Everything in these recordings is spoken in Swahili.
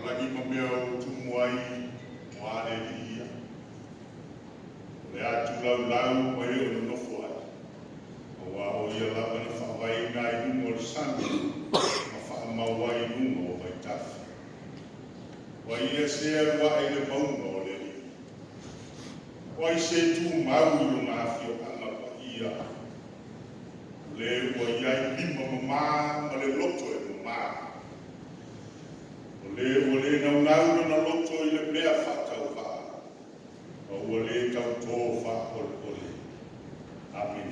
Lagi mameo tumuai moale dia. Le atu lau mai o no foa. O wa o ia la na fa vai nai mo santo. Ma fa ma wai no o vai taf. Wa ia se wa ile mau no le. Wa se tu mau no na fio ana pa ia. Le wa ia lima ma le loto e ma. Ole na loto i le mea whakau wha. Ole tau tō wha ole. Amen.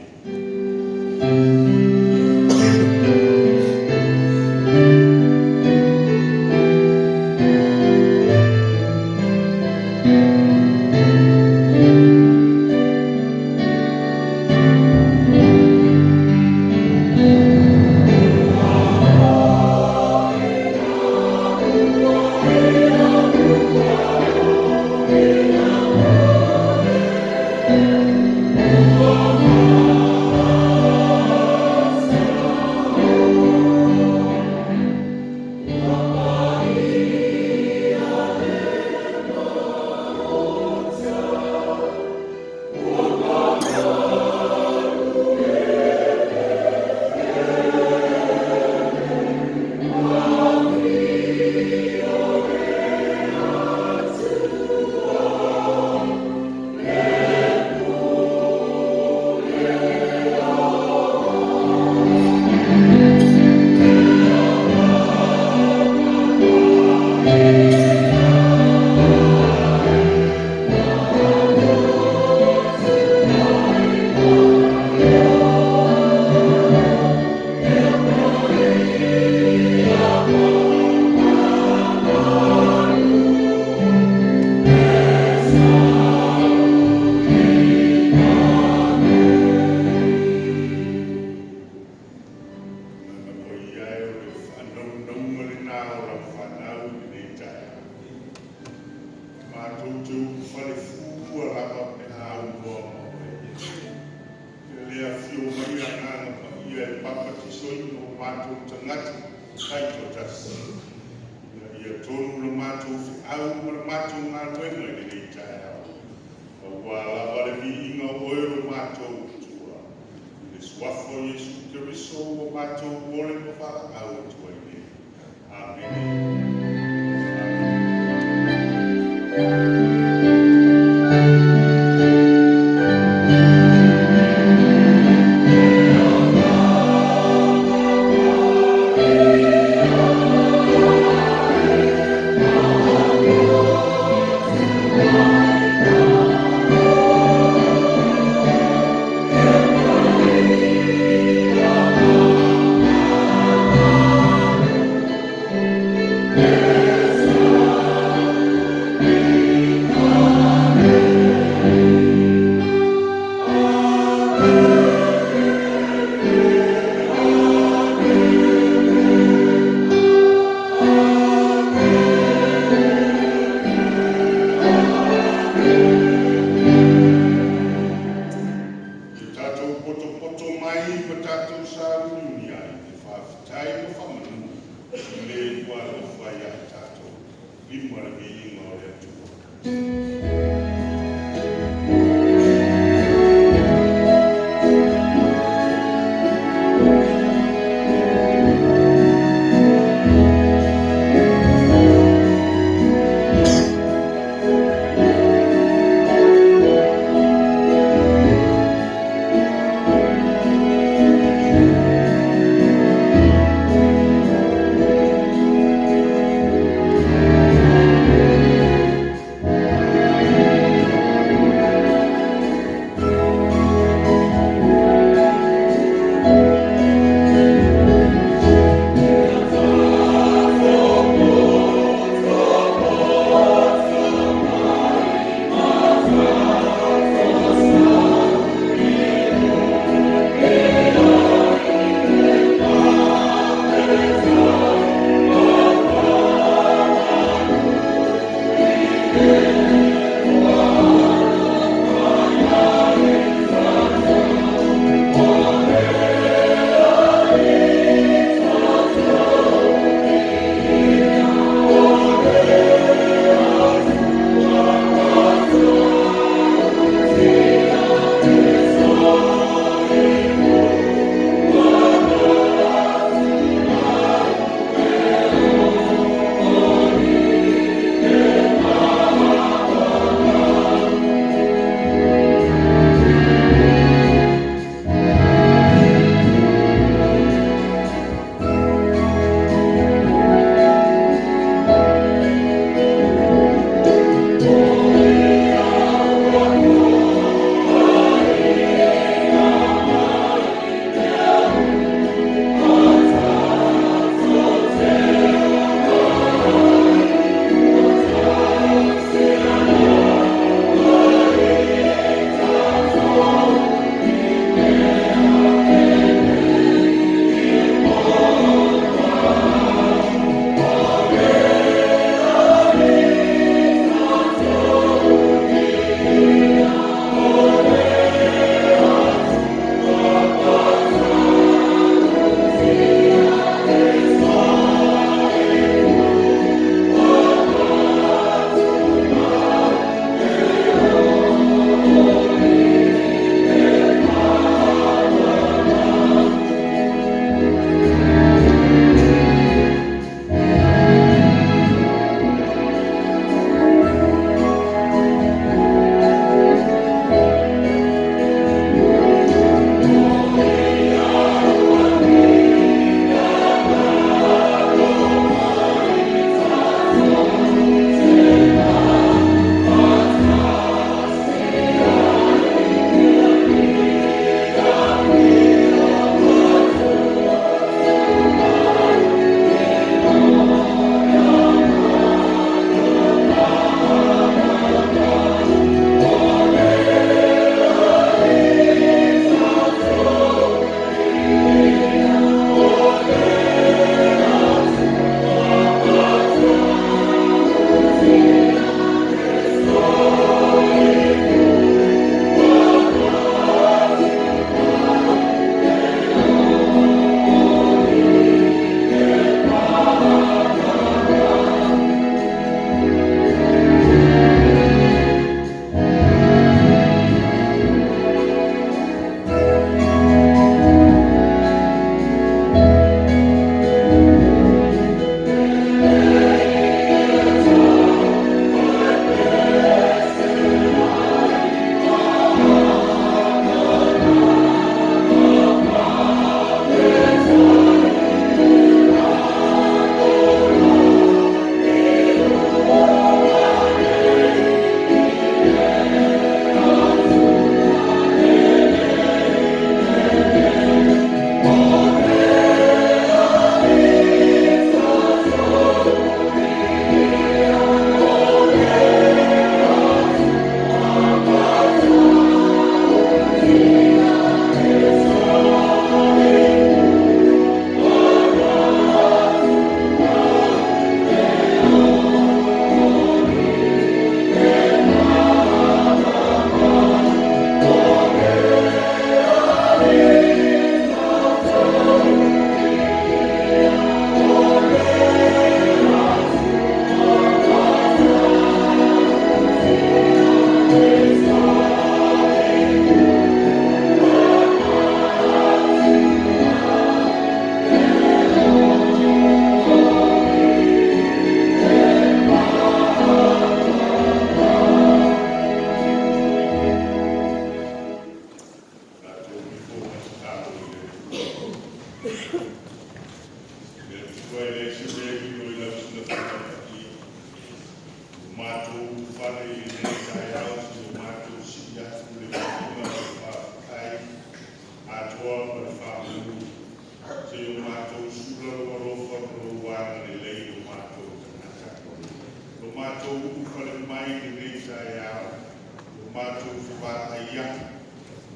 mātou whāia,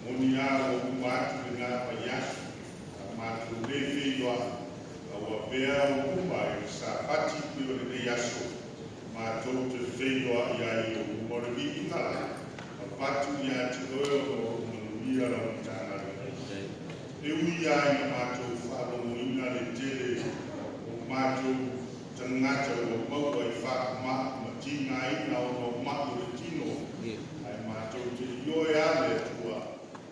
moni a o mātou ngā whaiasu, mātou lewe iwa, awa pēr o kuma i sa pati ki o le aso, mātou te whenua i ai o kumorami i ngala, a patu i a te oe o manuia la mutanga. E ui ai na mātou whārongo ina le tele o mātou tangata o maua i whakama ma tina ina o no matu le tino. Ai mātou te ioe ale tua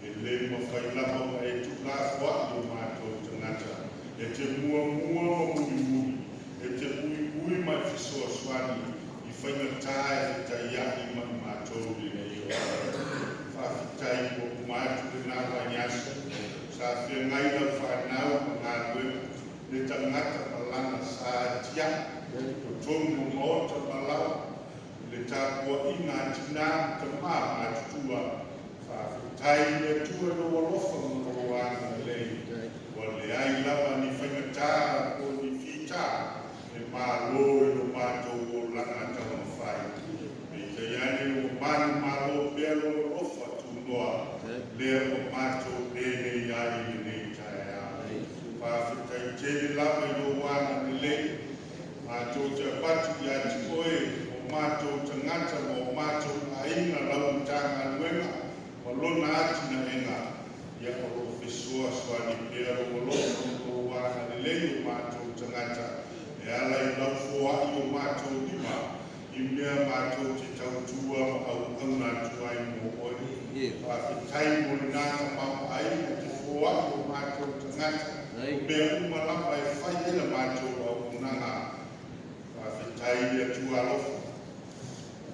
e le mawhailama e tuka wha o mātou tangata. E te mua mua mui mui, e te ui ui mai fisoa swani i whaingatai e te iai ma mātou le io. Whawhitai o mātou le nā wanyasa. Sa whiangaila whanau ma ngā ruema, le tangata malana sa tia, o tonu ngota malau, le tāpua i ngā tina ta mā atutua, whawhitai le tua no alofa mo wana lei, wa le ai lava ni whangatā o ni whita, le mā loi no mātou o lana tama whai. Me te iane o manu malo pēro alofa tunoa, le o mātou pēne i ai i nei tae a. Whawhitai tēne lava i o wana ni lei, mātou te patu i ati koe, o mātou tangata mo mātou a inga lau tanga nuenga, o lona ati na enga, ia o lo whesua swani pēro o lo wana ni lei o mātou tangata, e ala i lau fua i o mātou lima, i mea mātou te tautua au auna tuai mo oi. Whawhitai mo ni nāna mau ai, te fua i o mātou tangata, mea umalapa e whai ela mātou au unanga. Whawhitai ia tua alofa.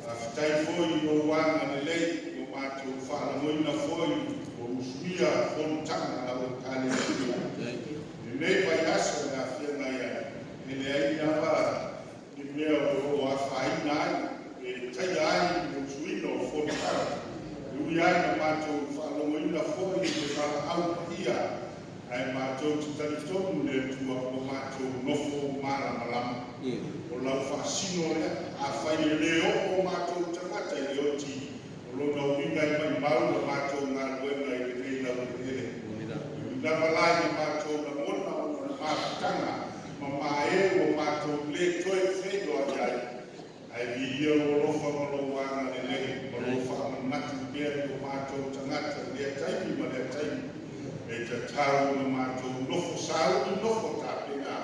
Whawhitai foi o wanga ni lei, o mātou whaalamoina foi, o usuia whontanga au kāne usuia. Ni nei vai aso ngā whianga ia, ni le ai awa, ni mea o a whaina ai, e tai ai o usuina o whontanga. Ui ai na mātou whaalamoina foi, e whala au ia, ai mātou te taritonu le tua o mātou nofo mara malama. O lau whaasino lea, a whai e leo o mātou tangata i leo ti. O lona uinga i mai mau na mātou ngā luenga i le reina o le ele. Na walai na mātou na mona o na mātanga, ma mae o mātou le toi whenua i ai. Ai vi ia o lofa malo wanga le le, ma lofa manatu bea o mātou tangata lea taimi ma lea taimi. E te tau na mātou nofo sau i nofo tāpena.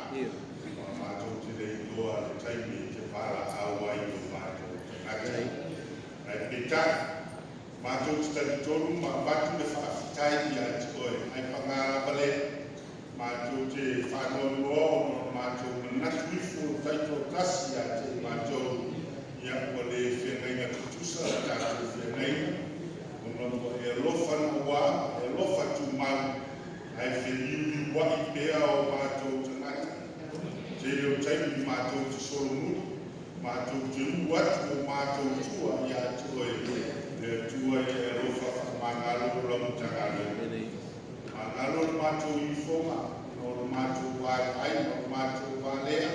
Ma mātou te rei loa le taimi te para awai o mātou tangata. Ai pita, mātou te taritonu ma batu le whaafetai i ati koe. Ai pangara pale, mātou te whanau loa o mātou manatu ifo taito kasi a te mātou. Ia kua le whengainga tutusa a tātou whengainga. Ono e lofa na wā, e lofa tu mau, ai wheniuri wai pēa o mātou tangata. Te reo taimi mātou te solomuni, mātou te uatu o mātou tua i a tua e tua e lofa whamangalo ramu tangalo. Mangalo mātou i whonga, no mātou wai ai, no mātou wālea,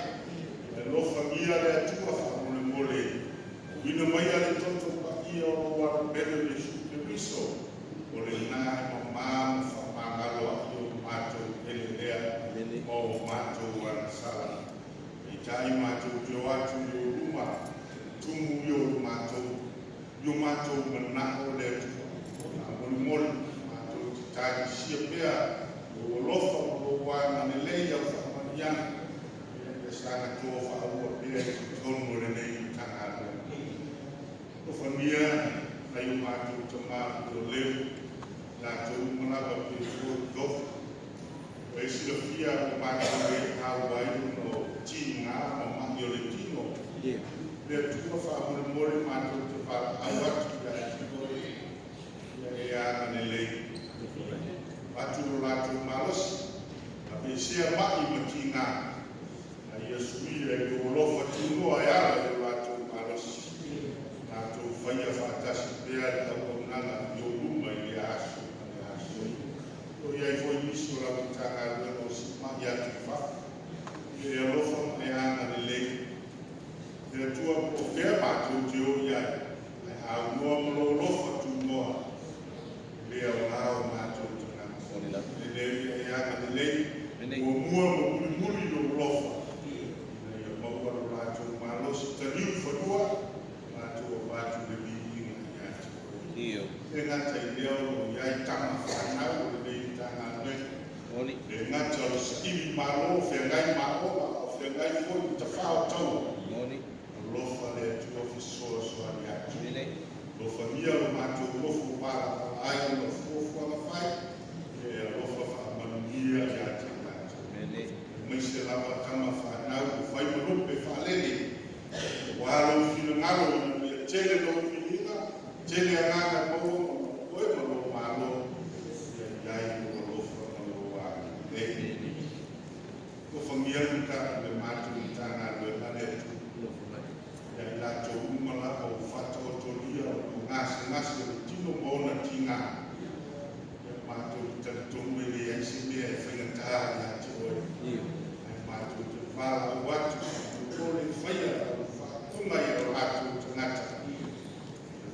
e lofa mia le tua whamone mole. Wina mai ale toto pa ia o wara pere le Riso, o le nā māmu whamangalo a o mātou ele lea o mātou anasala. I tai mātou te o atu i o ruma, tumu i o mātou manako le tua. Nā moni moni, mātou te tai sia pēa, o lofa o wāna ne lei au whamaniana, e sana tō whaua pēa i tonu o le nei tangata. O whamia, ai o mātou te mātou o leo, tātou manaba pe o dofu. O e sila fia o mātou e hau ai no ti ngā ma mangi o le tino. Le tua whaamore more mātou te wha awatu i a tino e āna ne lei. Watu o lātou malosi, a pe sea mai ma ti ngā. Ai a sui e o lofa tunoa e ala e o lātou malosi. Tātou whaia whātasi pēa te au nana i o ruma i le aso. O iai foi nisi o lau tanga rua o si mai atu wha. I e alofa mai ana le lei. E atua o whea mātou te o iai. Ai hau noa molo lofa tu e ngata i leo iai tama whanau o le tanga nui e ngata o sa'iwi maro whengai maro o whengai fōi ta whao tau lofa le tu ofisoa soa ni atu lofa mia o mātou lofu wala ai o na fuofu ala whai e lofa whamanuia i atu ngata mai se lava tama whanau o whai marupe whalele walo whina ngaro i a tele no whina tele anganga mau oe malo malo iai o lofa malo wale lofa mia nuka le mātou i tanga le ane iai lato umala o whata o tolia o ngasi o tino mona tinga ia mātou i tanatongu e le aisi mea e whaingatā i ati oe ai mātou te whala o atu o kore whaia o whakunga i o atu tangata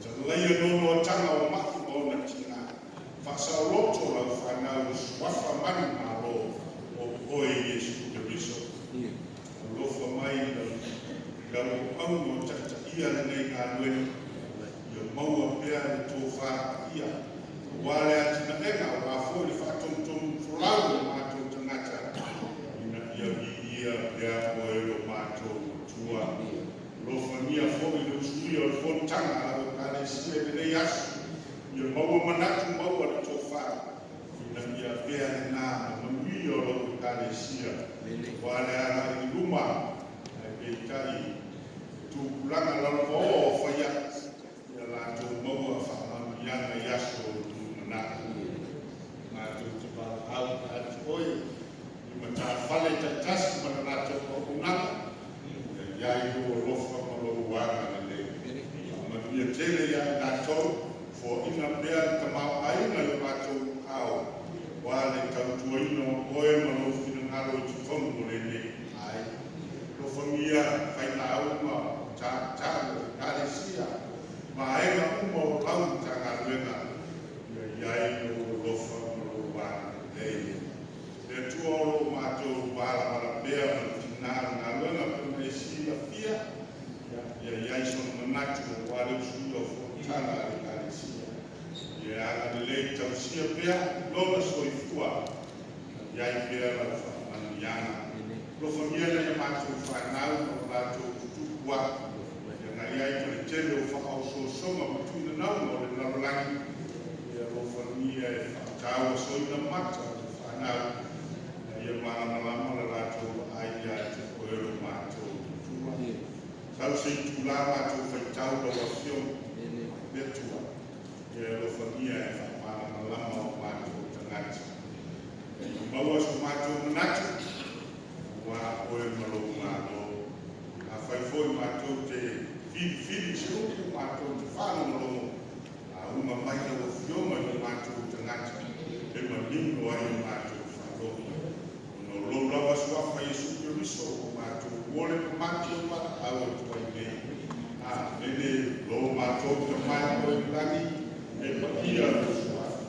te leia nono o tanga o maki mona tinga whasa o loto lau whanau swafa mani maro o oe Yesu Kiriso o lofa mai lau au o tata ia nei ngā nueni ia maua pēr le tō whā ia wale atina enga o a fōri whātomtom wholau o mātou tangata ina ia pēr o e o mātou tua lofa nia fōri le usui o whontanga a o kāne sia nei asu ia maua manatu maua le tō whā ina ia pēr nā manui o lo kāne sia wale ara i ruma e kai tūpulanga laloko o whaia ia lātou maua whamanu ianga iaso o tūmanaka mātou te wāhau atu oe i mata whale ta tasi mana lātou o unaka iai o lofa malo wanga na le manu ia tele iai lātou fo ina mea ta mau aina i lātou au wale tautua ino oe malo whina ngaro i tutongu le ne ai lofa mia whaina auma tālo kāresia maenga uma o lau tanga luenga iai o lofa o wāna lei e tuoro mātou wāla wala bea ma tingāra ngā luenga puna e sila pia iai son manatu o wāle usui o whotanga ale kāresia ia aga lei tausia pea lona soifua iai pea la whamanu ianga lofa mia nei mātou whanau o lātou kutukua iai pere tele o whakaososonga matuina nau o le naralangi ia rofania e whakataua soina mata o te whanau ia malamalama le lātou ai ia te koero mātou tua tau se tūlā mātou whaitau la wafion betua ia rofania e whakamamalama o mātou tangata maua so mātou manatu wā oe malo mālo a whaifoi mātou te fili se uku mātou te whānau lomo a uma mai tau o whioma i mātou tangata e manino ai o mātou whālomo no lourawa suafa Yesu Kiriso o mātou uole pa mātou wata au e tuai nei a nene lo mātou te mai o e rangi e pakia o suafa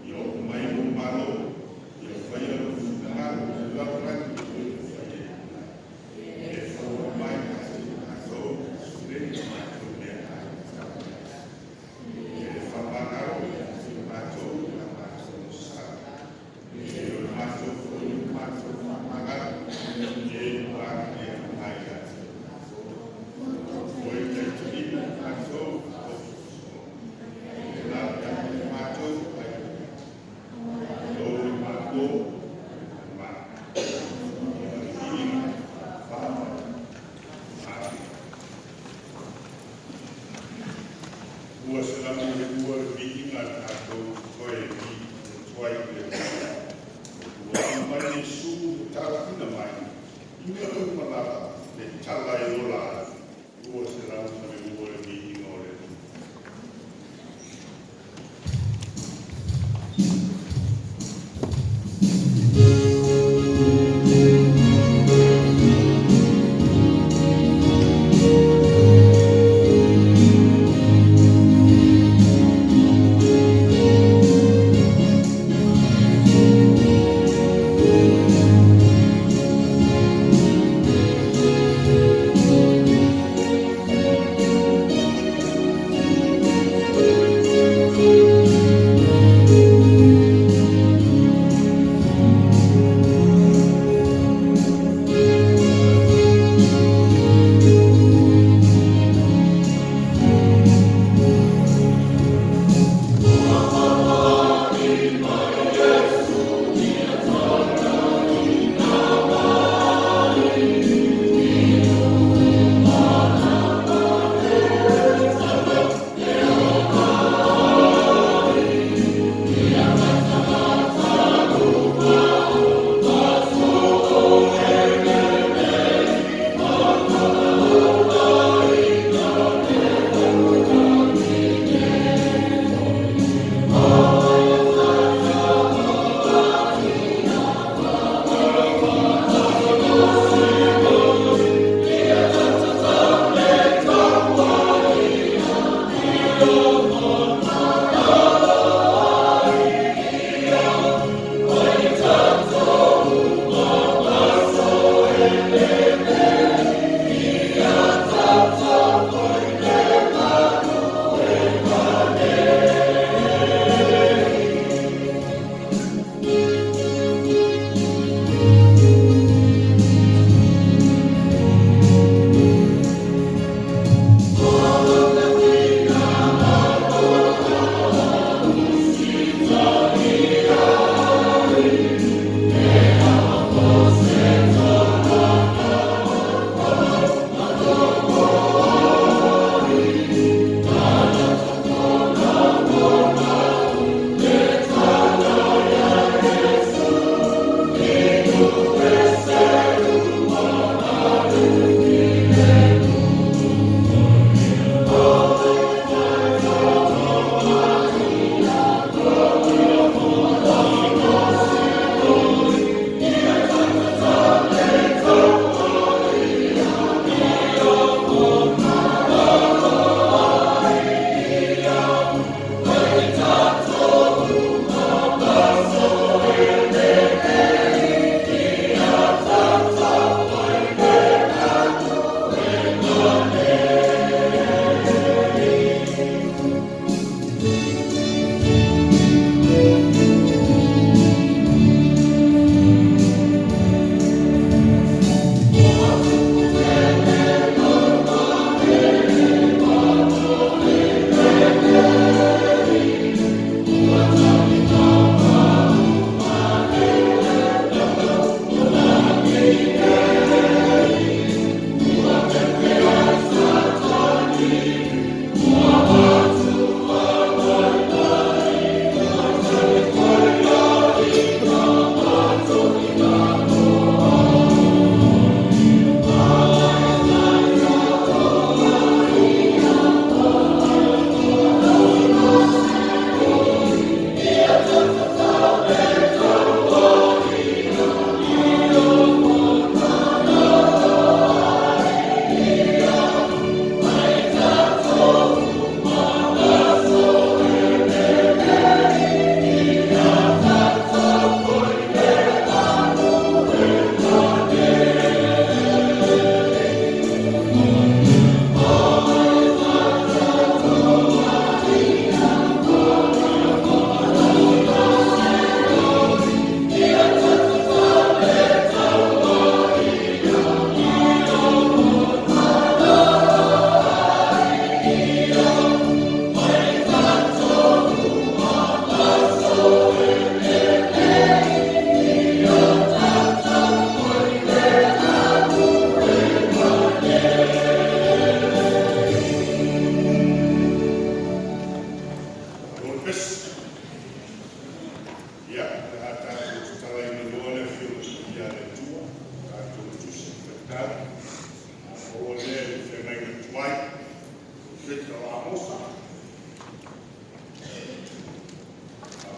i o mai o malo i o whaia o whingaro i lau rangi o e whaia e whaua mai mātou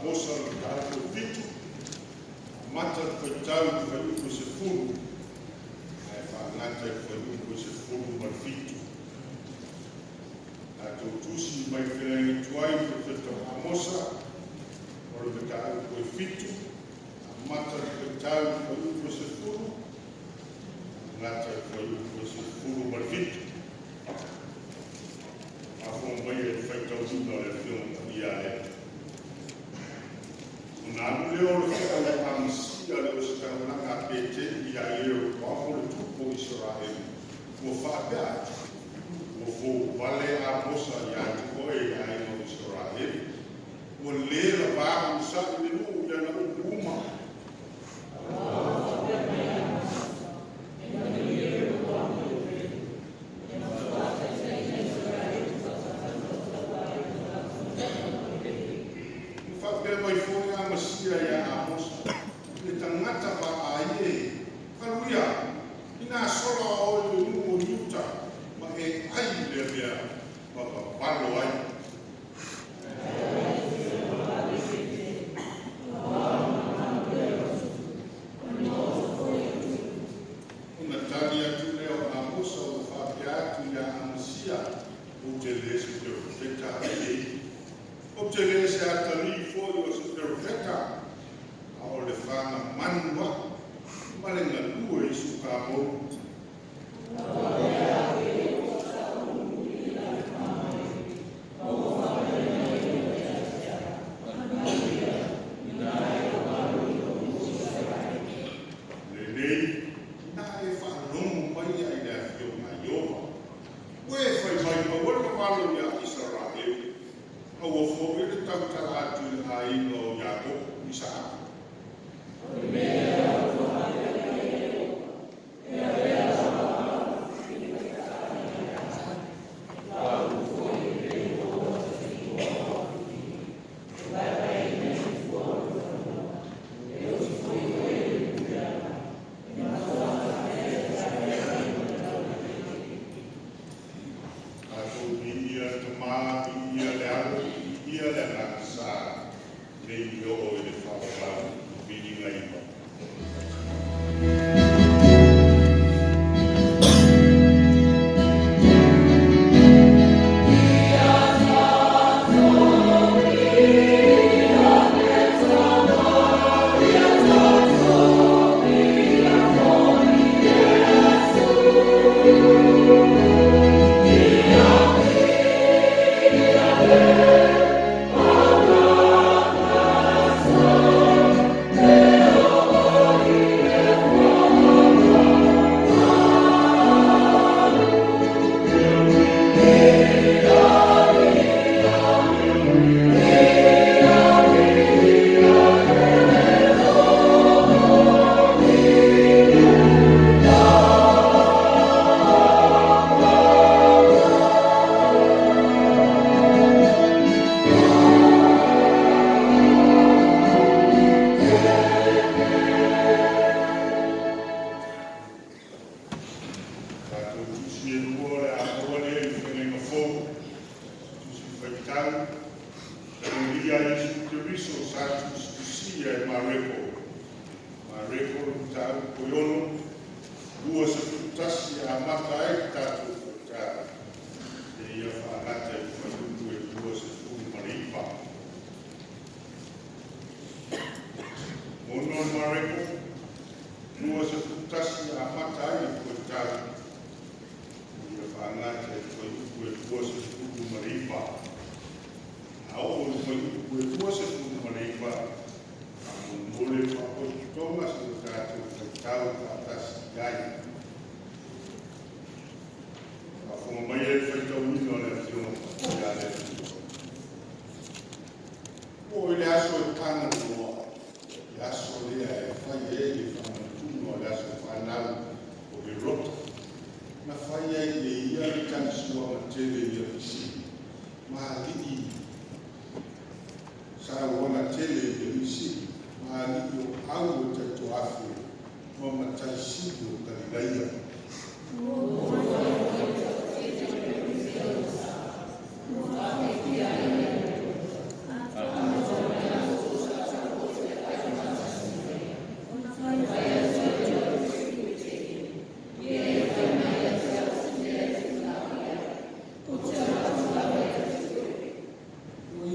mosa le tātou fitu, mata koe tau whai uko se furu, ai whaangata whai uko se furu ma fitu. Tātou tusi mai whenengi tuai koe whetau a mosa, o le tātou koe fitu, mata koe tau whai uko se furu, ngata whai uko se furu ma fitu. Afo mai e whaitau tuna le whionga i ale. Una anu leo le whakau amisia le o se taunanga pete i a eo wafo le tupo Israel. Mo whaapea atu. Mo fo wale a mosa i atu koe i a eo Israel. Mo le la vahu sa i le nuu i ana ukuma.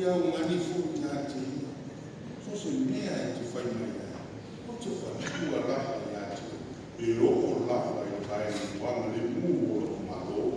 ya unganifu yate so mea yakifanya wote wajua raha yate iloko raha ya bai wangale muo malo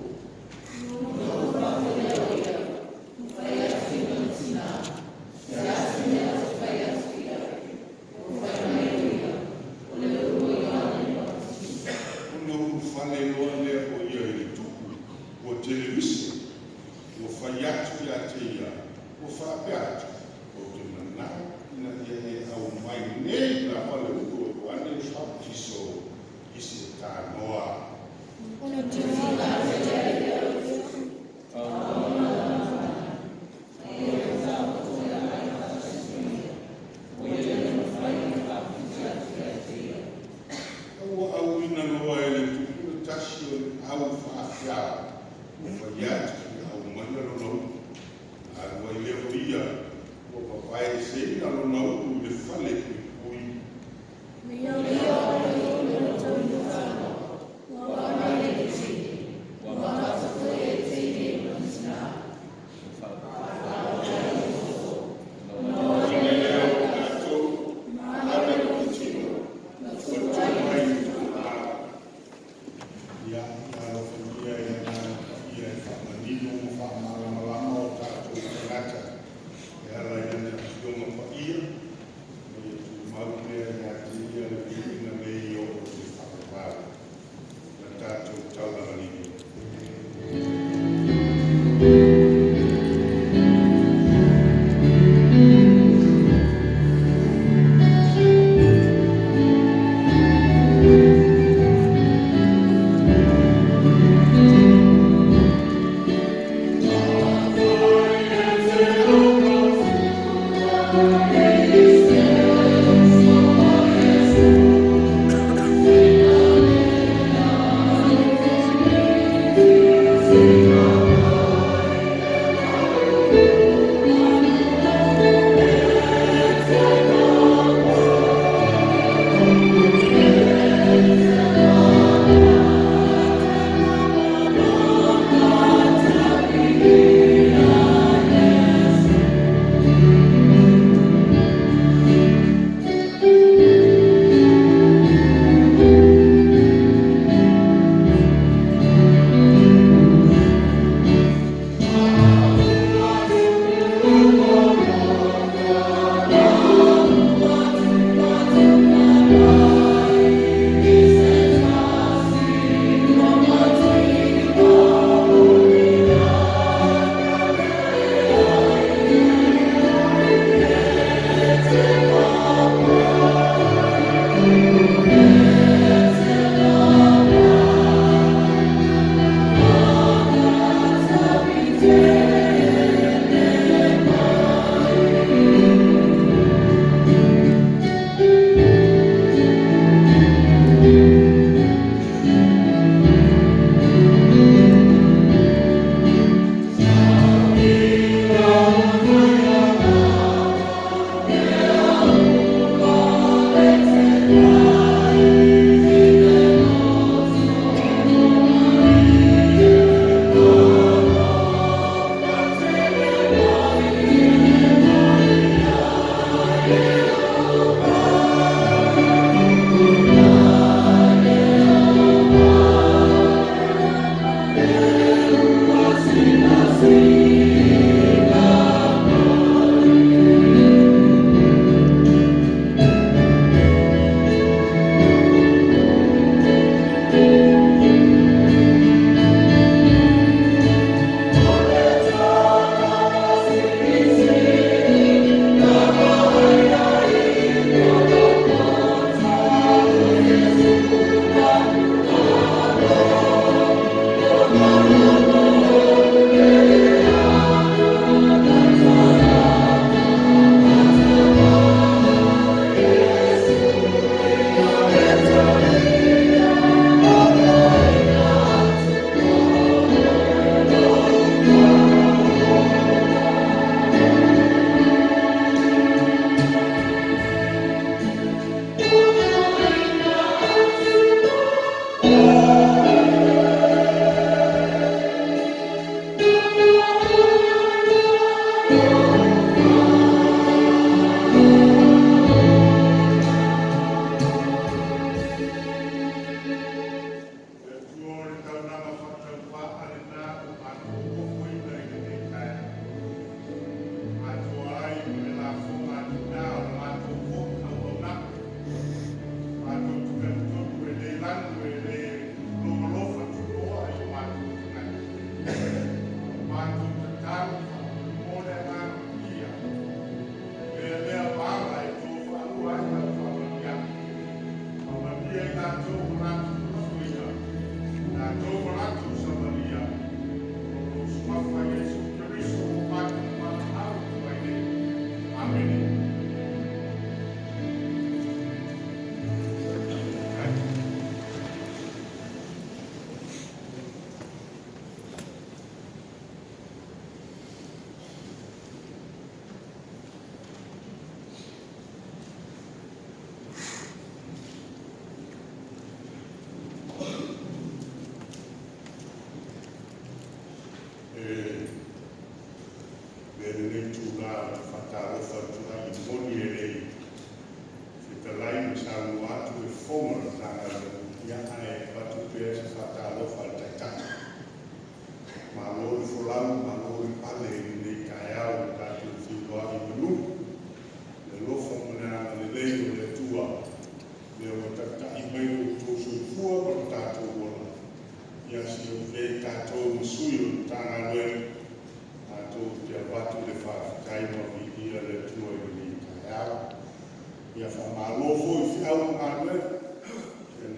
malo foi fiau ngane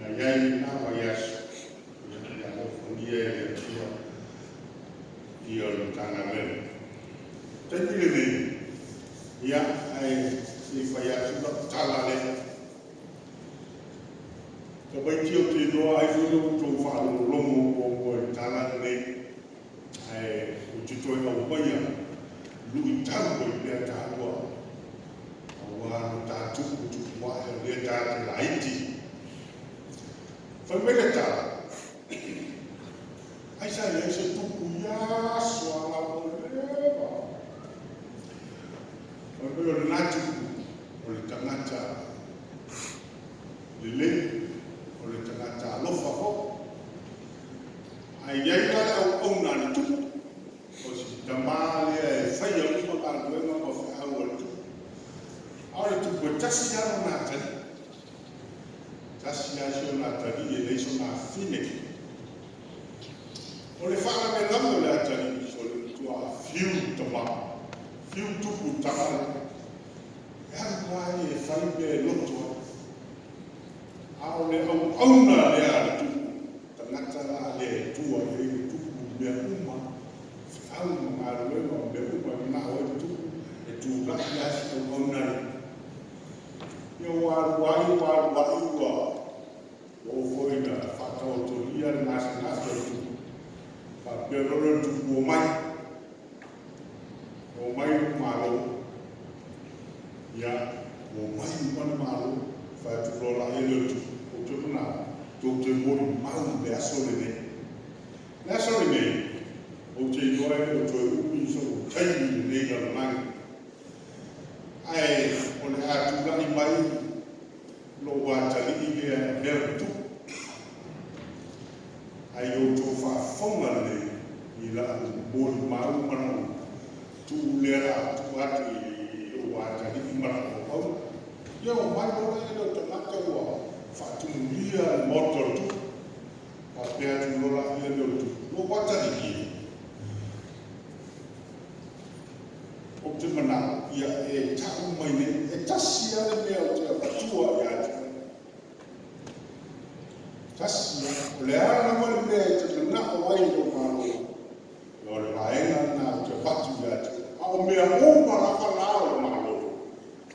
na yai na waias ya lo fonie ia tanga men tadi le ya ai si waias no tala le ka bai tio te no ai fu to fa lo mo ko tala le ai u tito no waya lu tango le ta wa wa ta tu wa le ta la iti fa mele ta ai sa le se tu ya so ala ko le ba fa mele na tu o le tangata le o le tangata lo fa ho ai ya ka o na tu o si tamale fa ya ko ka ko ma ko fa ha o tu ahora tu puedes ya una tani tasi ya una tani y le hizo una fine o le fala me dando la tani so tu a fiu toma fiu tu puta ya mai e fai be loto a o le una le a tu tanata la le tu a le tu be uma au ma le no be uma na o tu e tu la ya so una yo wa o foi da fata autoria nacional do pa pero tu o mai malo ya o mai malo fa tu lo la ele tu o tu na tu te mo mal de asolene o te no é o tu o so tai ne ga mai ai o le atu la mai lo wa tali i e tu ai o tu fa fonga le i la mo mau manu tu le ra tu ati o wa tali i manu o yo mai lo le to mata o fa tu lia motor tu pa pe tu lo la i le tu lo wa tali i o te mana ia e tau mai ne e tasi ale mea o te apatua ia tasi o le ana mani mea e te na o ai o maro o le maenga na te patu ia a o mea o maraka na o maro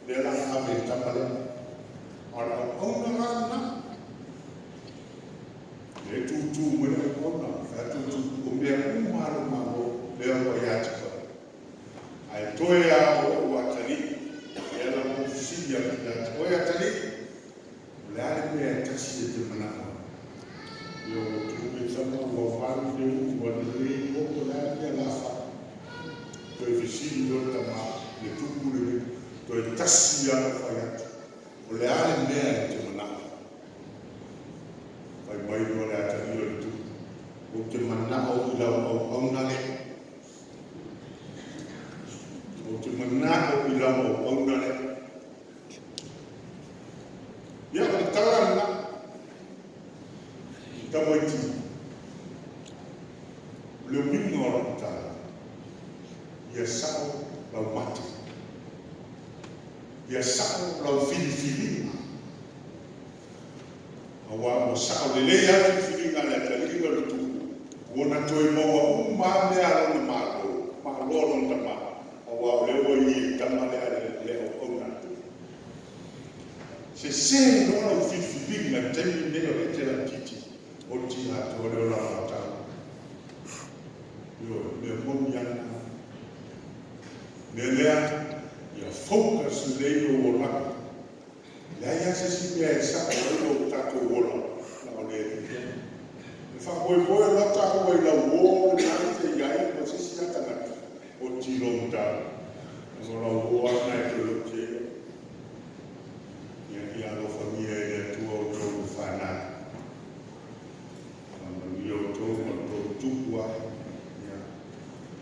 le la ave tamale ara o na na le tu mene o na fa tu o mea o maro le o ia te ai toia o atali ela mo fia da toia atali le ale me tasi te mana yo tu me sama o faru de o le o la la fa to fisi do tama le tu le to tasi ya fa ya o le ale me te mana ai mai do le atali o tu o te mana o la o na le o te mana o i lamo o ngare ia ka tala na i tamaiti le mingo o tala ia sao lau mate ia sao lau fili awa mo sao le lea fili ngale tali ki ngale tu wona toi maua uma mea lona malo lona tama wa le o i tamale le o na se no la fi na temi ne o te la titi o ti ha to le la ta yo me mon ya ne le ya focus le o la ya se si me sa o ta to o la le fa boy la ta o la wo na te ya e ko si ta na o ti lonta ora o ana que lo que ia lo famia e tu o to fana io to mo to tua ya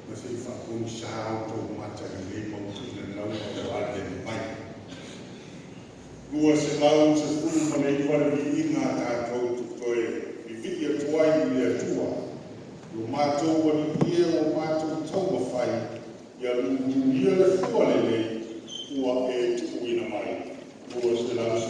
ma se fa con sao to mata le mo ne la o de mai dua se lau se fu ma nei para vi ina ta to to e vi ia tuai ia tua lo mato o ia o mato to fai ia ia le fuale le ua e tukuina mai ua se la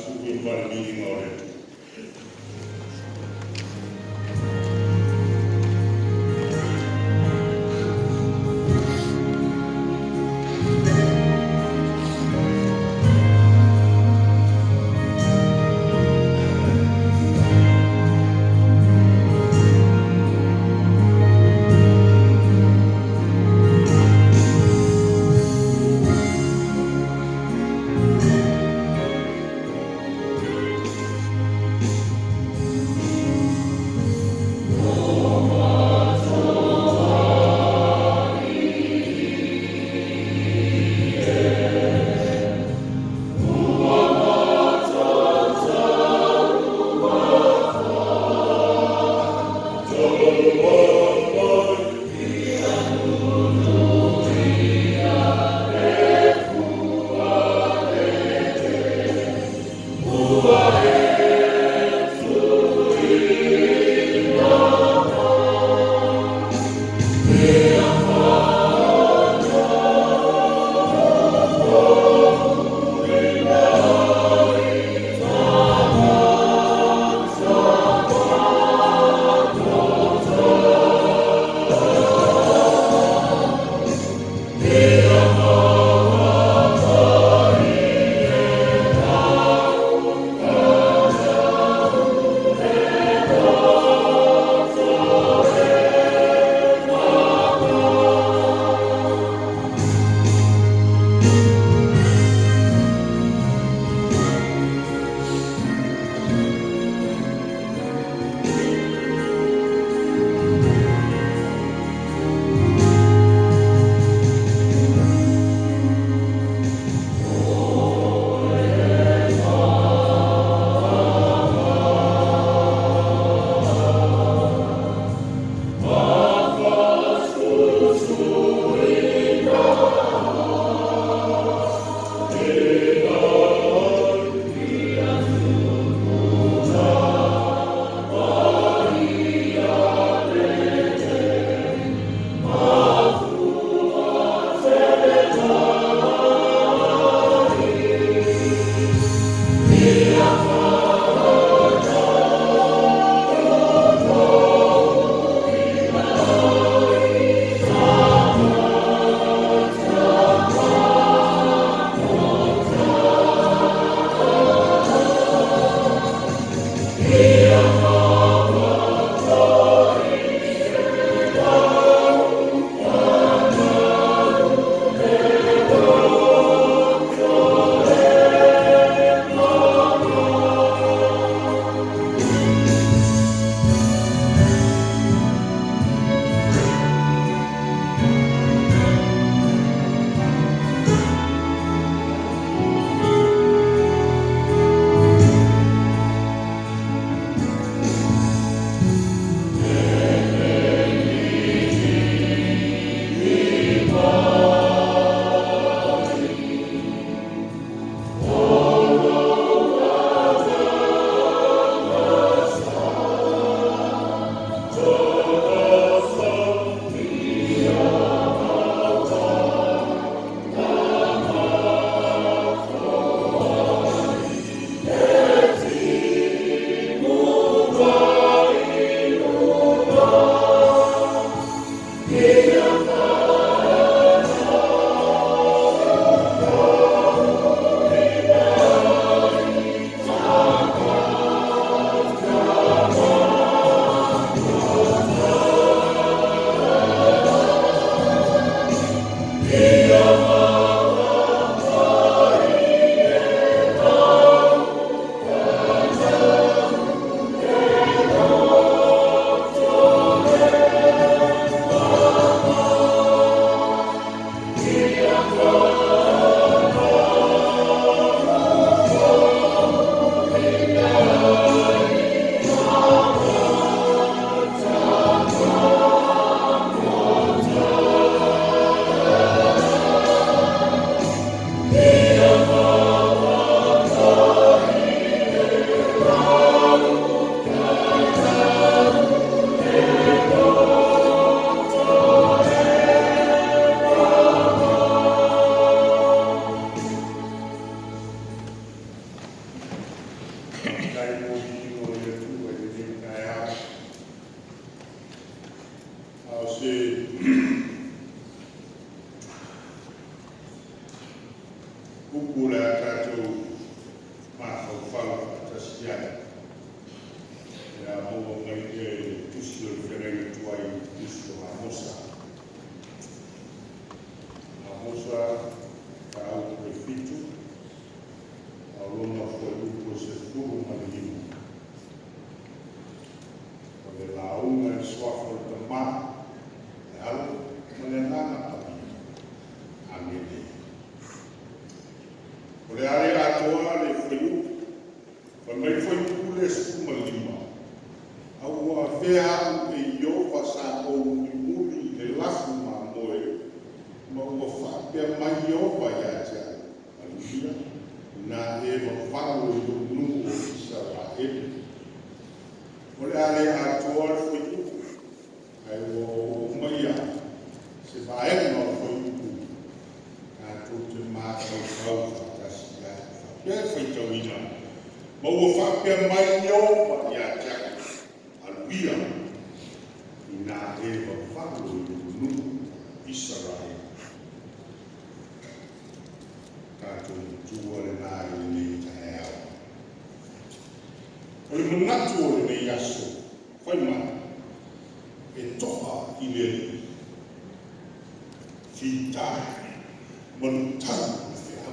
man tau le whea.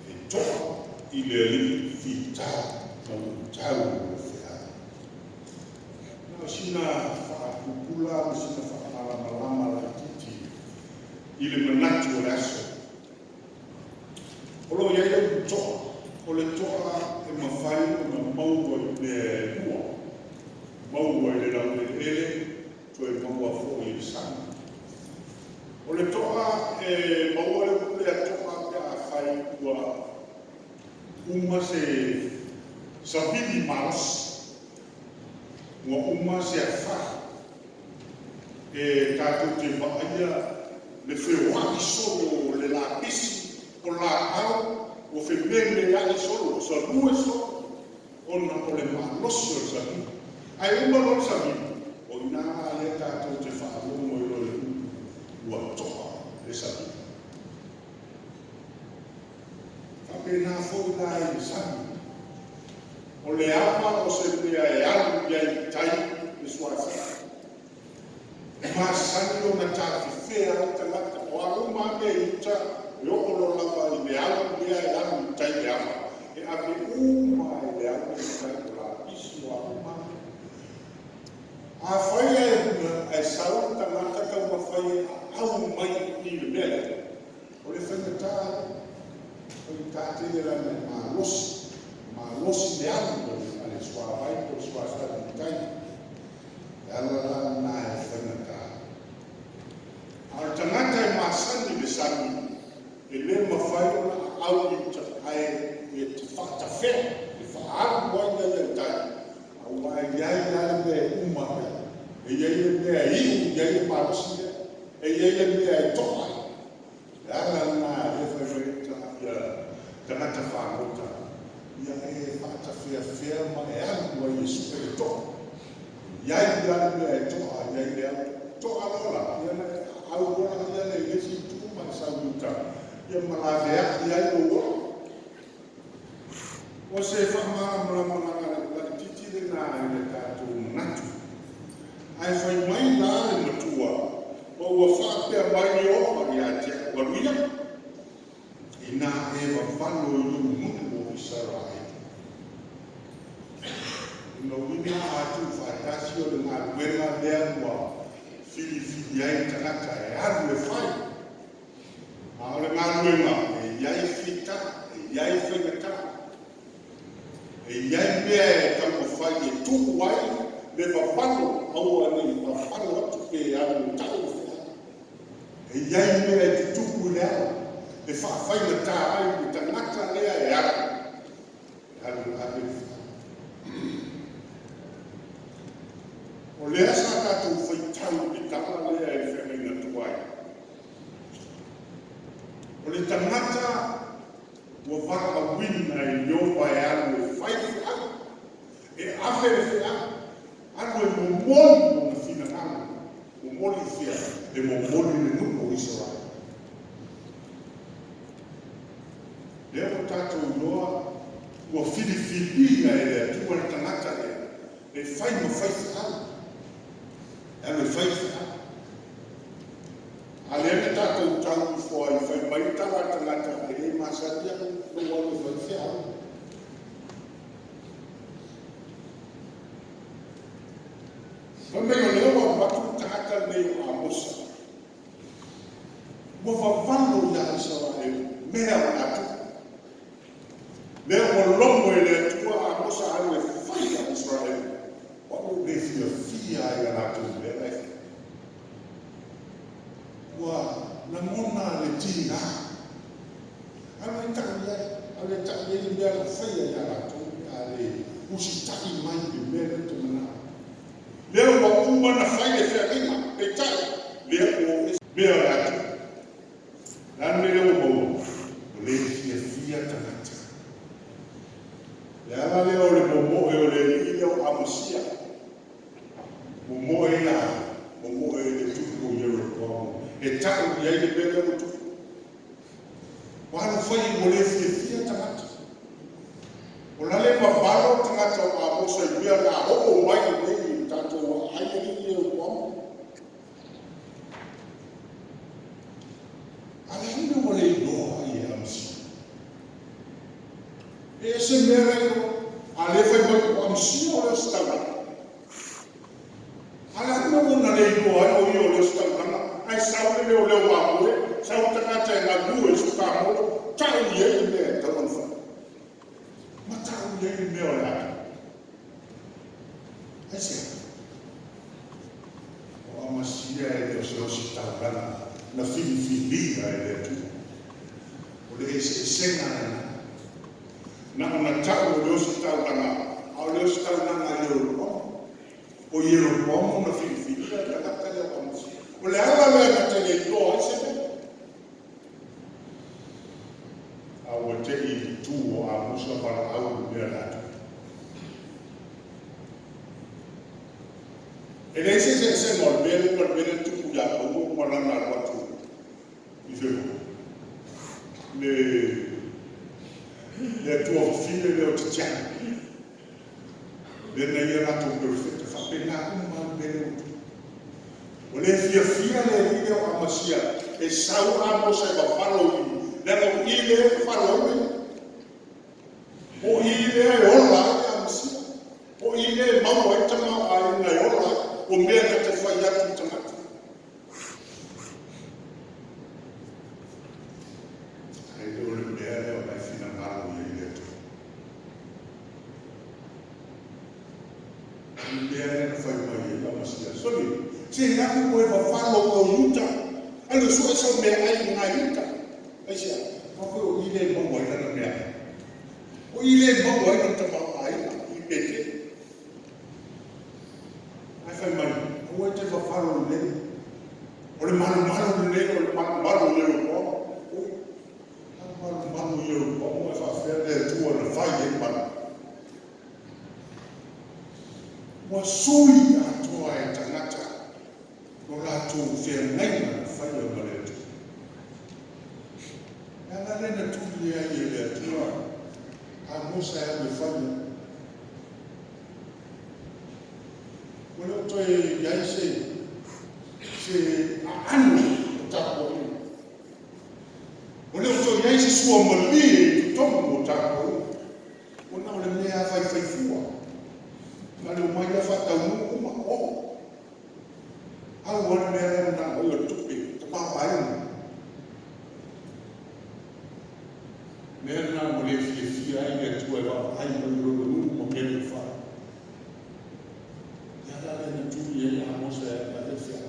E toa I le li fi tau man tau le whea. Nā sina whaakupula, sina whaamalama la titi I le manatu o le aso. Olo iai au toa, o le toa e mawhai o na maua I le ua. Maua I le rau le ele, to e maua fo I le sana. O le toa e maua le ule a toa pe a whai ua uma se sabili maos. Ua uma se a wha. E tātou te whaia le whewaki solo le la pisi o la au o whemene ai solo, sa lue solo o na o le malosi o sa lue. Ai uma lo sa lue, o ina le tātou te whaalomo I lo le ua toa le sa lue. Kape nā fōi nā I sa lue. O le apa o se mea e alu iai tai le suasa. Masani o na tāwhi whea o tangata o aruma me I ta e okolo lava I le alu mea e alu tai le ama. E ake uma e le alu I tai o la isi o aruma. A whaia e sau tangata ka ua whaia au mai I le mea. O le whaingatā o I tātele rana ma losi le alu a le suawai o suasa I tai. E ala rana e whaingatā. Al tangata e masani le sani, e le mawhai o na au I ta ai e te whaatawhea, e whaaru wai le tai. Au mai iai nai me uma mea, e iai le mea iu, iai le marosi mea, e iai le mea e toa. E ala na e whaiweta ia tangata whanota, ia e whaatawhea ma e alu wai e supe e toa. Iai le mea e toa, iai le toa lola, ia au ora ia le lesi tu ma sa luta ia malavea ia I o o se fa mala la titi le na le tato natu ai foi mai la le matua o wa fa pe mai o ma ia te wa ruia ina e va falo I mundo o Israel no wina atu fa tasio le na guerra de mo fili ai tangata e aru e whai. A ole ngā ruenga, e iai whita, e iai whaingata. E iai mea e tango whai e tuku ai, me whawhano au ane I whawhano atu pe aru tau whai. E iai mea e te tuku lea, e whawhaingata ai, e tangata lea e aru. E aru ane whai. O lea sa tātou whaitau I tala lea e whenenga tuai. O le tangata ua waka wina I nyopa e alu e whaiwhai. E awhe e whea, alu e momoli o na whina anu. Momoli whia, e momoli le nuko Israel. Lea o tātou noa, ua whiriwhiria e lea tua le tangata lea. E whai ma whaiwhai. Alu e whaiwhai. A lea me tātou tau fo ai whai mai tawa tangata e masaria no walu whaiwhai. Whamei o leo wa watu tangata nei o Amosa. Ua wawalo ia Israel mea o atu. Lea o longo e lea tua Amosa alu e whai a Israel. Walo me fia ai atu mea e wa na mona le tina. Ala ta ye ni bela faya ya la to ale usitaki mai de bela to na. Leo wa uma na faya fa ina e tai leo o bela la to. Dan leo mo le fia tanata. Ya leo le mo e le leo amosia. Mo e le tuko yero e tau iai le bela o tuku. Wano whai mo le fia tangata. O lale mawalo tangata o Amosa I mea la hoko mai nei tātou aia ni e o wamo. le iloa I amsi. E se mea a le fai mai o amsi o le stala. Ala kuna le iloa o I o le stala. Ai sau le o le wapue, sau takata e na lue sukamo, tau ye I mea taman fa. Ma tau ye I mea o le atu. Ai se. O amasia e le o se o si taurana. Na filifilia e le tu. O le se senga na ona tau o le o si taurana. A le o si taurana le o o iero pomo na filifilia e la kata le o amasia. O le ala le na te le iloa se me. A o te I tu o a musa para au le la. E le se mol bele tuku ya o wana na watu. I vero. Le tua figlia le o te tiana. Le na ia rato perfetto, fa pena uma bele o. O le fia le ide o amasia, e sau amo se va falo I. Le no ile falo I. O ile e ola e amasia. O ile mau e tama a ina e ola. O mea ka te whai atu tamata. Ai leo le mea leo mai whina ngaro I le tu. I mea leo na whai mai I la masia. Soni, se ngaku koe wa whalo o yuta. Alo so esa mea ai ngā yuta. Ai sia, mako o I le mongo I na mea. O I le mongo I na tamau ai I pete. Ai whai mai. O te whawharo le. O le maru le, o le maru le o. O maru le o. O e whawhea le tua na whai e maru. Wa sui atoa e tangata. O rātou whea ngaina na whai o mare tu. E ana lena tūli ai e le atua. A mosa e ame whai. O leo toi iai se anu o tāko I. O leo toi iai se sua mali e tomu o tāko I. O na o le mea whai fua. Ma leo mai a whatau uma o. Au o le mea leo na o le tupi, ta pāpai una. Mea na mo le fia ai e tua e wa ai mo le ruru mo kele whai. Na tūli e a mosa e a te whia.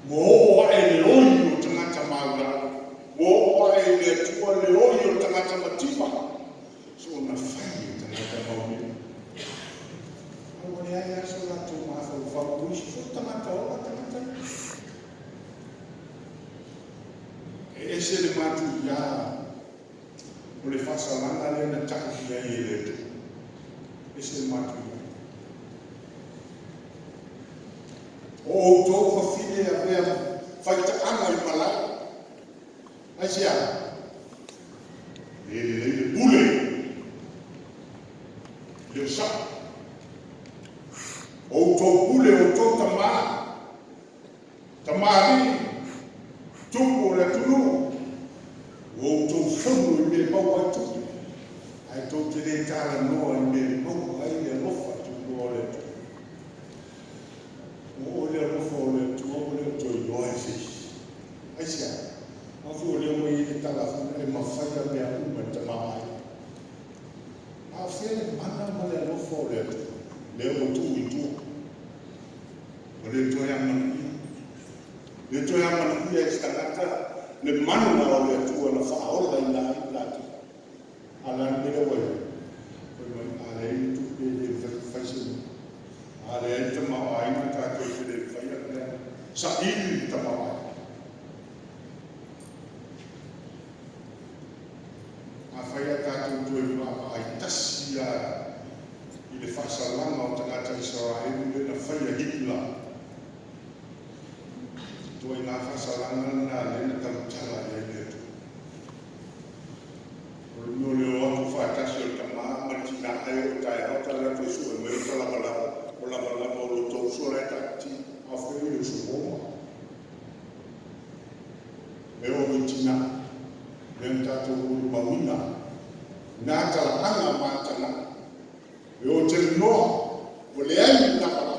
Mo o e le oi o tangata maura. Mo o e le tua le oi o tangata matipa. So na whai o tangata maura. Au ne ai aso la tō māwhau whau uisi. So tangata o la tangata. E se le mātu ia. O le whasalanga le na taki ia I le tu. E se le mātu ia. O tō whawhine a rea whaita anga I malai. Ai sea, le bule, le sa. O tō bule o tō tamari, tupu o le tunu. O tō whanu I me mau ai tupu. Ai tō te re tāra noa I me mau ai e lofa tupu o le tupu. O le rofo o le tua o le toi loa si. Ai sia. A fu o le mo I te tala e mawhaia mea uma te maai. A whele mana ma le rofo o le tua. Le o tu I tua. O le toi amana ia. Le toi amana ia e stangata. Le mana o le tua na whaola I la I lati. A la mea wai. A le I tu e le whaisinu. A le te mawai na tātou te le whaia lea. Sa ili te mawai. A whaia tātou tue waka ai tasi a I le whasalanga o tangata Israel le na whaia hitla. Tue ngā whasalanga na le na tautala le le tu. O le mio leo atu whaatasi o tamaa matina ai o tai hata la tu su e meo talabalaba. O la o lo tau sora e tati a whai o su homa. tina men tato ulu mawina na tala anga matana yo te no o le ai na pala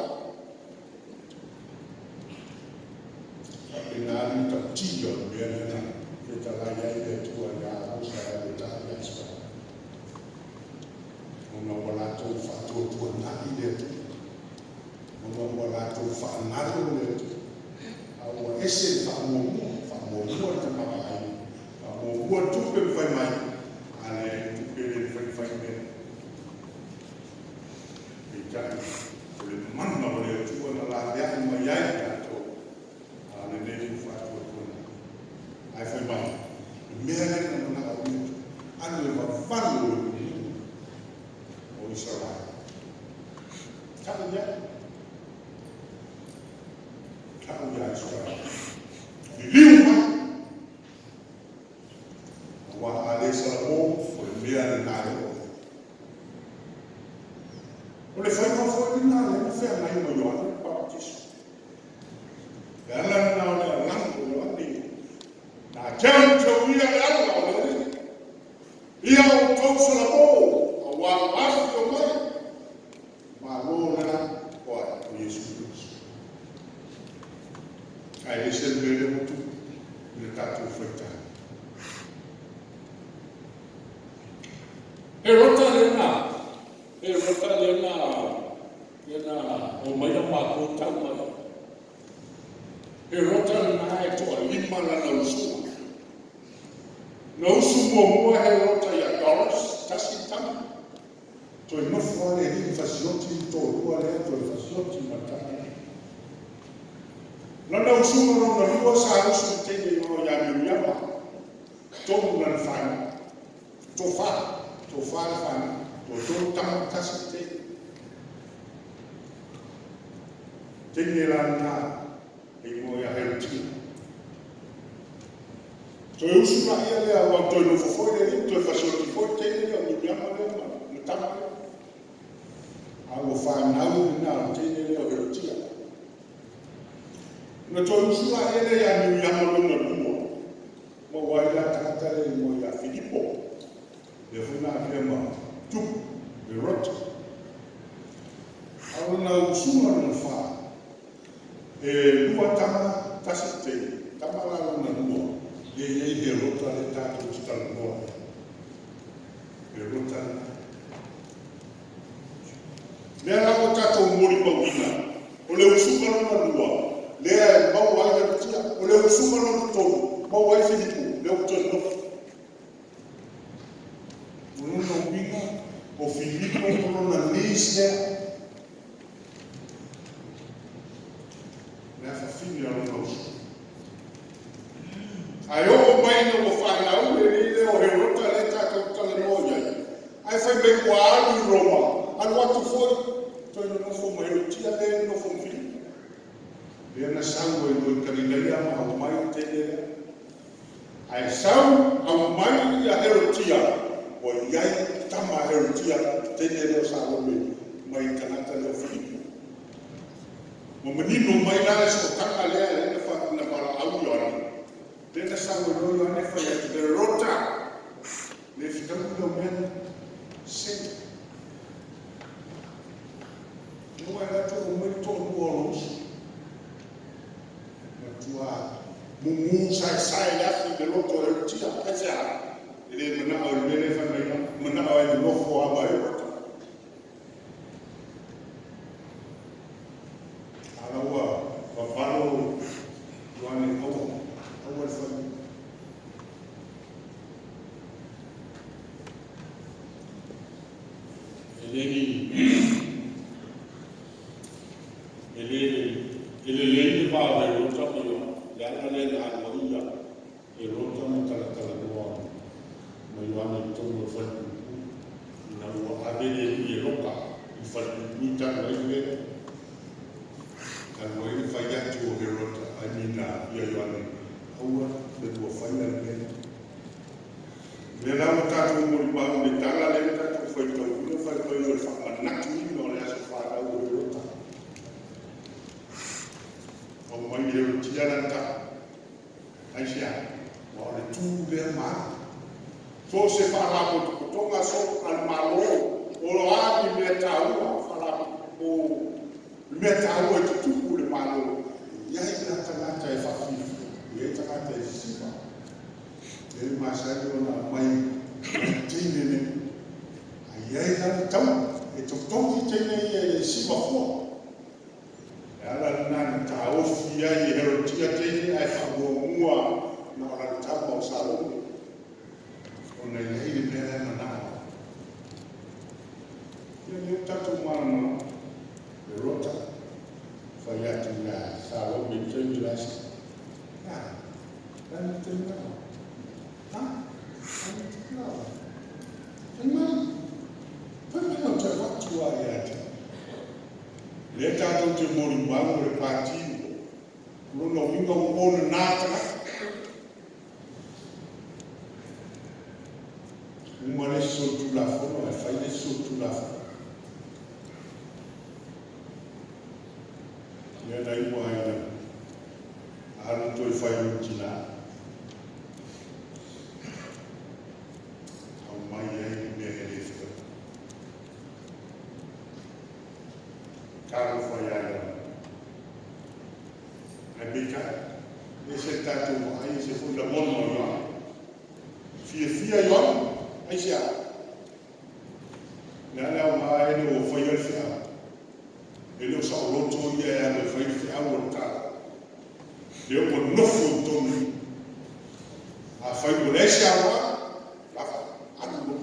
ina ni ta tio bene na ke tala ya ile tua ya usa ya ta ya spa ono wala to fa to na ile ono wala to fa na ile au ese fa mo ta ma ai mo tu pe fa mai ale tu pe fa me Jadi, mana boleh cuba nak lihat mayat atau ada ni fatu pun. Saya faham. Mereka nak nak awak anu lepas lu, orang Israel. Kamu dia Israel. Liu wah ada selalu berlian naik. Oleh sebab itu nada, não foi mais melhor para isso. Ela não é lá no lado na gente ouvia ela olha, e ao trouxe na boa, ao abaixo do mar, malona, olha, Jesus. Aí esse meio muito, ele está tudo feito. O mai ma ko tau mai e rota na e to lima la na usu no usu mo he rota ya dollars tasi tam to no fo le inflazione to rua le to inflazione matana la na usu no na rua sa usu te ni no ya mi ya ma to na fa to tam tasi te Tenelana imo ya herti. To usu na ia le awa to no fo le to fa so fo tenele o ya ma le ma tama. Awo fa na u na tenele o herti. No to usu na ia le ya ni ya ma lo na mo. Mo wa ila ta le mo ya Filippo. Le fu na krema tu be rot. Awo na usu na fa lua tama tasite tama la na lua ye rota le tato sta lua rota le la ko tato mori bawina o le usuma na lua le ba wa ya tia o le usuma na to ba wa Filipo le o to no binga o Filipo no na lista fino ao nosso. Aí o banho no final ele o herota ele tá com a loja. Aí foi bem quase em Roma. Aí o outro foi, então não foi mais tinha dele não foi filho. Ele na sangue do Galileia ao mai dele. Aí são ao mai a herotia. O iai tama herotia dele o Salome. Mai canata no filho. O menino mai lá se toca ele fa na para au yoni dentro sangue do yoni fa de rota le fica no men sem não é tudo muito bons mas tua mumu sai lá de loto tia essa ele não é ele fa não é no fo abai tu le ma. So se fala ko tonga so al malo o a mi metau fala o metau e tu le malo. Ya ina tanga e fa fi. Ye tanga te sifa. E ma sa na mai tine ne. Ai na tau e tongi tine e sifa fo. Ala na tau fia ye hero tia tine ai fa mua na ora tau sa lo. Ona lei pera na na. Ye tatu mano e rota. Fa ya tina sa lo mi tini las. Ah, dan tina. Ah, dan tina. Tina. Tina te watu ai ate. Le tatu te mori bangu le pati. Luna winga ona nata. Uma le sotu la fono, e fai le sotu la fono. Ia na iwa aina. Aru toi fai utina. Au mai ai me ele fika. Karo fai aina. Ai bika. Ese tatu ai se funda mono yoa. Fia yoa. Aisha, nana mai no foi o fia. Ele só o loto ia no foi fia o tá. Deu por no fundo. A foi por esse água, lá ando.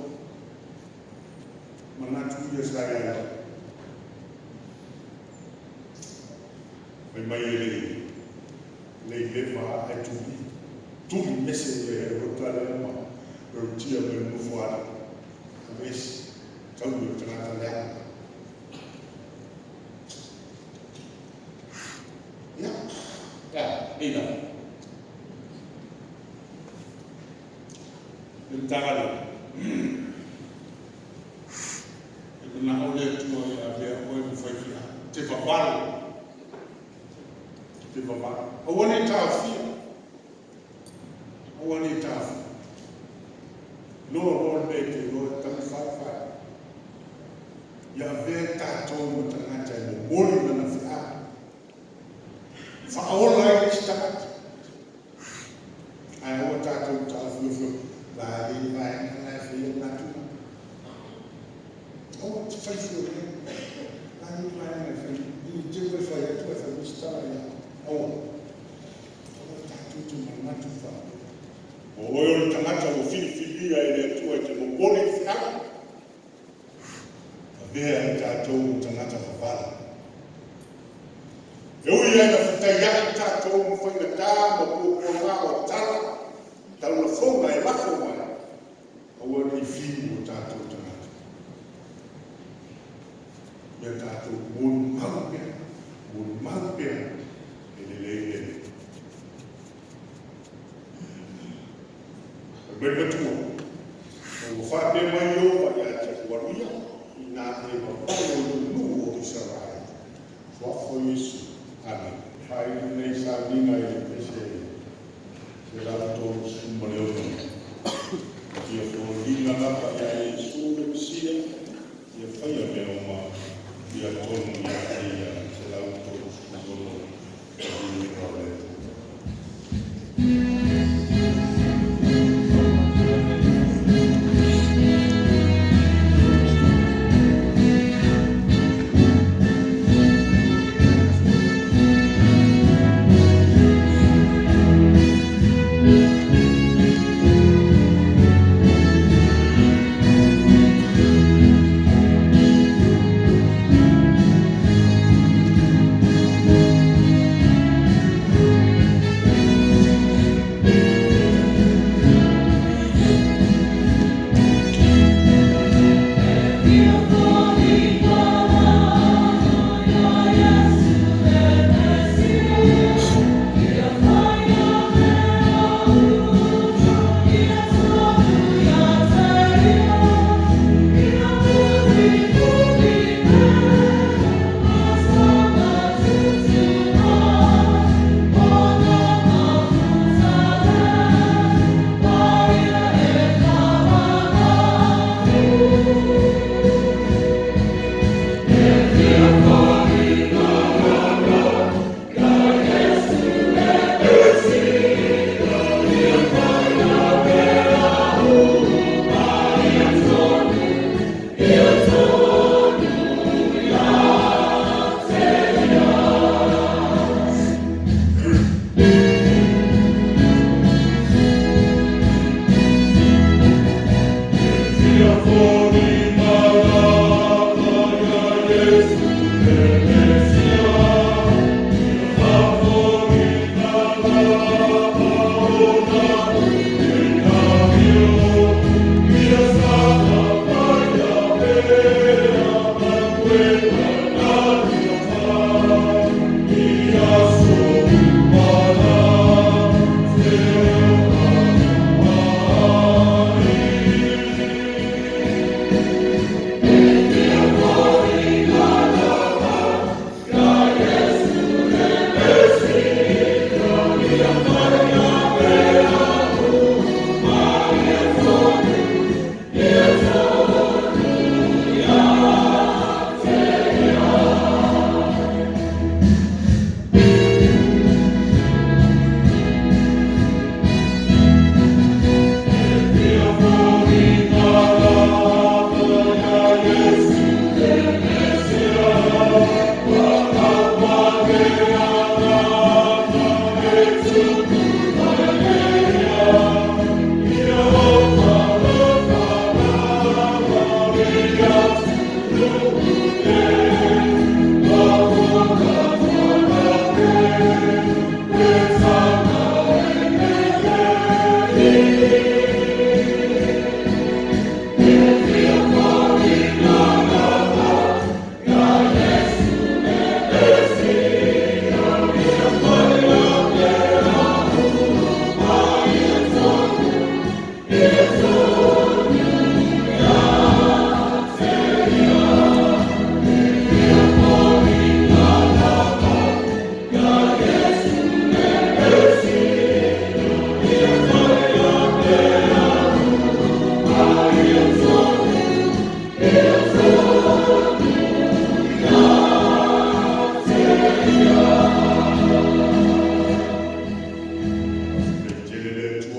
Mana tu ia sair. Foi mai ele leva a tu nesse o tá lá. Tia ben mufwala wis taw yu tana ta ya ina ntagala na ole tu ya be o foi fia te papalo awone ta fia awone ta no bete no tamfa ya veta to mutangata no boli na fia fa ola ista ai o tato tafu la di vai na fia na tu o fai fuori la di vai na fia di je vai fai tu fa storia o tato tu na tu fa o tangata o filia ele tua te mo boni fia avea tato tangata favala eu ia na fitaya tato mo foi na ta mo ko na o tala tal no fonga e la fonga o ni fi o tato tangata ya tato mon mampe ele betul. Wafat dia mayo pada waria ina e babayo lu o Israel. Wafo Yesu amen. Hai nei sabina e pese. Será todo sumaleo. Dia forina na pada Yesu le sia. Dia faya meoma. Dia tonu ya ia será todo sumaleo.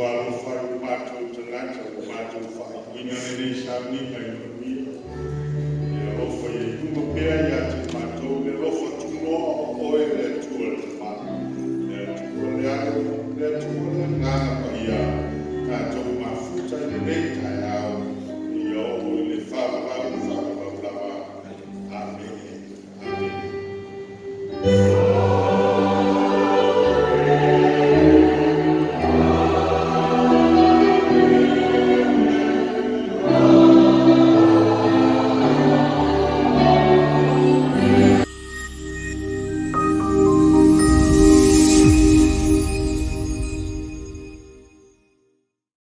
walo whai o mātou te ngata o mātou whai. Wina nene sa ni mai